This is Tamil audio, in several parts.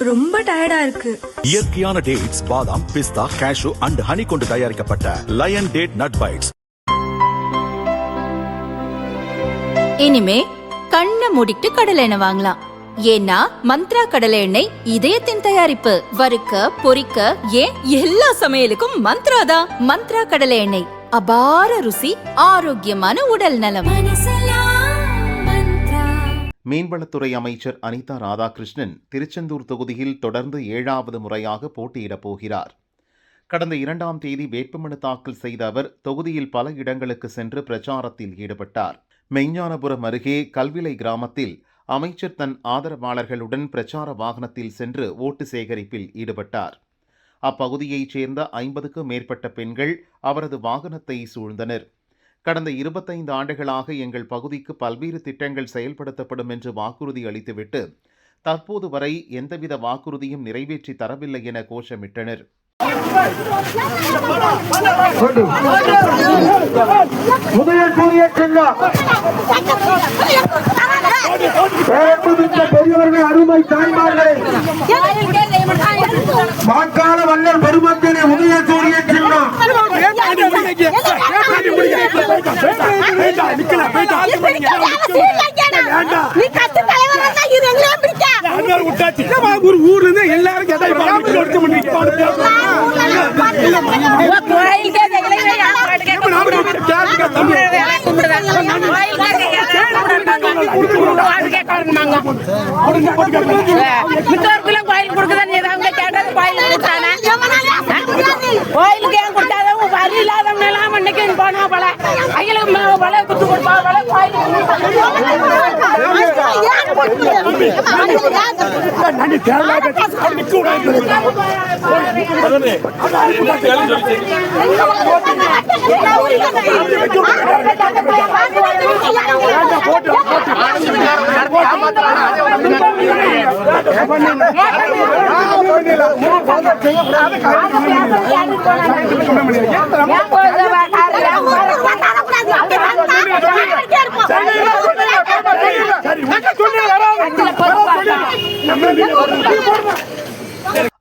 ரொம்ப டயர்டா இருக்கு. இயற்கையான டேட்ஸ், பாதாம், பிஸ்தா, கேஷு அண்ட் ஹனி கொண்டு தயாரிக்கப்பட்ட லயன் டேட் நட் பைட்ஸ். இனிமே கண்ணை மூடிட்டு கடலை எண்ணெய் வாங்கலாம். ஏன்னா மந்த்ரா கடலை எண்ணெய் இதயத்தின் தயாரிப்பு. வறுக்க, பொரிக்க, ஏன் எல்லா சமையலுக்கும் மந்த்ரா தான். மந்த்ரா கடலை எண்ணெய், அபார ருசி, ஆரோக்கியமான உடல் நலம். மீன்வளத்துறை அமைச்சர் அனிதா ராதாகிருஷ்ணன் திருச்செந்தூர் தொகுதியில் தொடர்ந்து 7வது முறையாக போட்டியிடப் போகிறார். கடந்த 2ஆம் தேதி வேட்புமனு தாக்கல் செய்த அவர் தொகுதியில் பல இடங்களுக்கு சென்று பிரச்சாரத்தில் ஈடுபட்டார். மெய்ஞானபுரம் அருகே கல்விலை கிராமத்தில் அமைச்சர் தன் ஆதரவாளர்களுடன் பிரச்சார வாகனத்தில் சென்று ஓட்டு சேகரிப்பில் ஈடுபட்டார். அப்பகுதியைச் சேர்ந்த 50க்கும் மேற்பட்ட பெண்கள் அவரது வாகனத்தை சூழ்ந்தனர். கடந்த 25 ஆண்டுகளாக எங்கள் பகுதிக்கு பல்வேறு திட்டங்கள் செயல்படுத்தப்படும் என்று வாக்குறுதி அளித்துவிட்டு தற்போது வரை எந்தவித வாக்குறுதியும் நிறைவேற்றி தரவில்லை என கோஷமிட்டனர். பெரியவர்கள், அருமை தாய்மார்களே, வாக்காள வல்லல் பெருமக்களே, உதயசூரிய சின்னம் ஒரு ஊர்ல இருந்து எல்லாரும் கோயில் கொடுக்குதான் கேட்டது கோயிலுக்கு ஏன் கொடுத்தாதான் வரி இல்லாதவங்க எல்லாம் இன்னைக்கு போனா பல அகில பல குத்து கொடுப்பா பல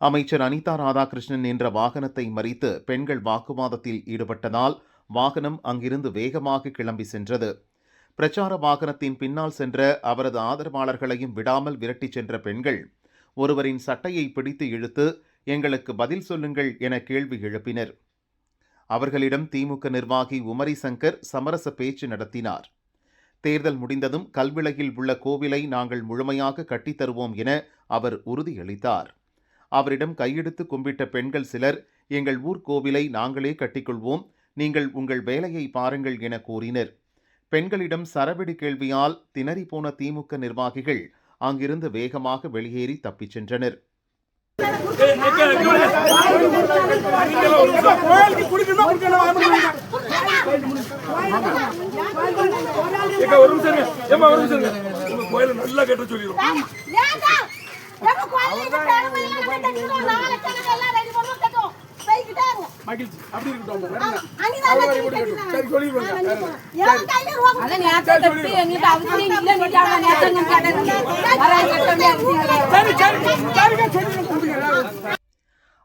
அமைச்சர் அனிதா ராதாகிருஷ்ணன் என்ற வாகனத்தை மறித்து பெண்கள் வாக்குவாதத்தில் ஈடுபட்டதால் வாகனம் அங்கிருந்து வேகமாக கிளம்பி சென்றது. பிரச்சார வாகனத்தின் பின்னால் சென்ற அவரது ஆதரவாளர்களையும் விடாமல் விரட்டிச் சென்ற பெண்கள் ஒருவரின் சட்டையை பிடித்து இழுத்து எங்களுக்கு பதில் சொல்லுங்கள் என கேள்வி எழுப்பினர். அவர்களிடம் திமுக நிர்வாகி உமரி சங்கர் சமரச பேச்சு நடத்தினார். தேர்தல் முடிந்ததும் கல்விளையில் உள்ள கோவிலை நாங்கள் முழுமையாக கட்டித்தருவோம் என அவர் உறுதியளித்தார். அவரிடம் கையெடுத்து கும்பிட்ட பெண்கள் சிலர் எங்கள் ஊர் கோவிலை நாங்களே கட்டிக்கொள்வோம், நீங்கள் உங்கள் வேலையை பாருங்கள் என கூறினர். பெண்களிடம் சரவெடி கேள்வியால் திணறி போன திமுக நிர்வாகிகள் அங்கிருந்து வேகமாக வெளியேறி தப்பிச் சென்றனர்.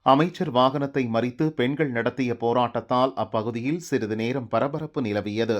அமைச்சர் வாகனத்தை மறித்து பெண்கள் நடத்திய போராட்டத்தால் அப்பகுதியில் சிறிது நேரம் பரபரப்பு நிலவியது.